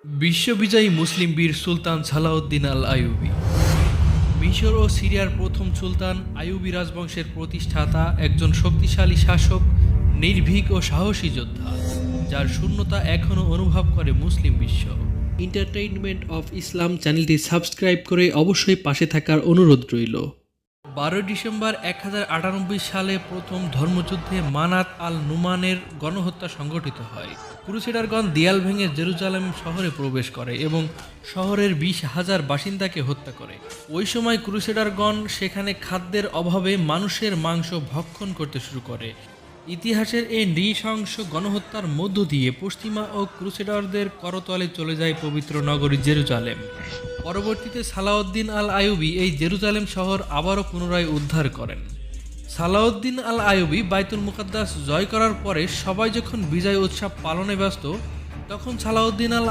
বিশ্ববিজয়ী মুসলিম বীর সুলতান সালাউদ্দিন আল আইয়ুবী। মিশর ও সিরিয়ার প্রথম সুলতান আইয়ুবী রাজবংশের প্রতিষ্ঠাতা, একজন শক্তিশালী শাসক, নির্ভীক ও সাহসী যোদ্ধা, যার শূন্যতা এখনও অনুভব করে মুসলিম বিশ্ব। এন্টারটেইনমেন্ট অফ ইসলাম চ্যানেলটি সাবস্ক্রাইব করে অবশ্যই পাশে থাকার অনুরোধ রইল। 12 ডিসেম্বর 1098 সালে প্রথম ধর্মযুদ্ধে মানাত আল নুমানের গণহত্যা সংঘটিত হয়। ক্রুসেডারগণ দেয়াল ভেঙে জেরুজালেম শহরে প্রবেশ করে এবং শহরের 20,000 বাসিন্দাকে হত্যা করে। ওই সময় ক্রুসেডারগণ সেখানে খাদ্যের অভাবে মানুষের মাংস ভক্ষণ করতে শুরু করে। ইতিহাসের এই নৃশংস গণহত্যার মধ্য দিয়ে পশ্চিমা ও ক্রুসেডারদের করতলে চলে যায় পবিত্র নগরী জেরুজালেম। পরবর্তীতে সালাউদ্দিন আল আইয়ুবী এই জেরুজালেম শহর আবারও পুনরায় উদ্ধার করেন। সালাউদ্দিন আল আইয়ুবী বাইতুল মুকাদ্দাস জয় করার পরে সবাই যখন বিজয় উৎসব পালনে ব্যস্ত, তখন সালাউদ্দিন আল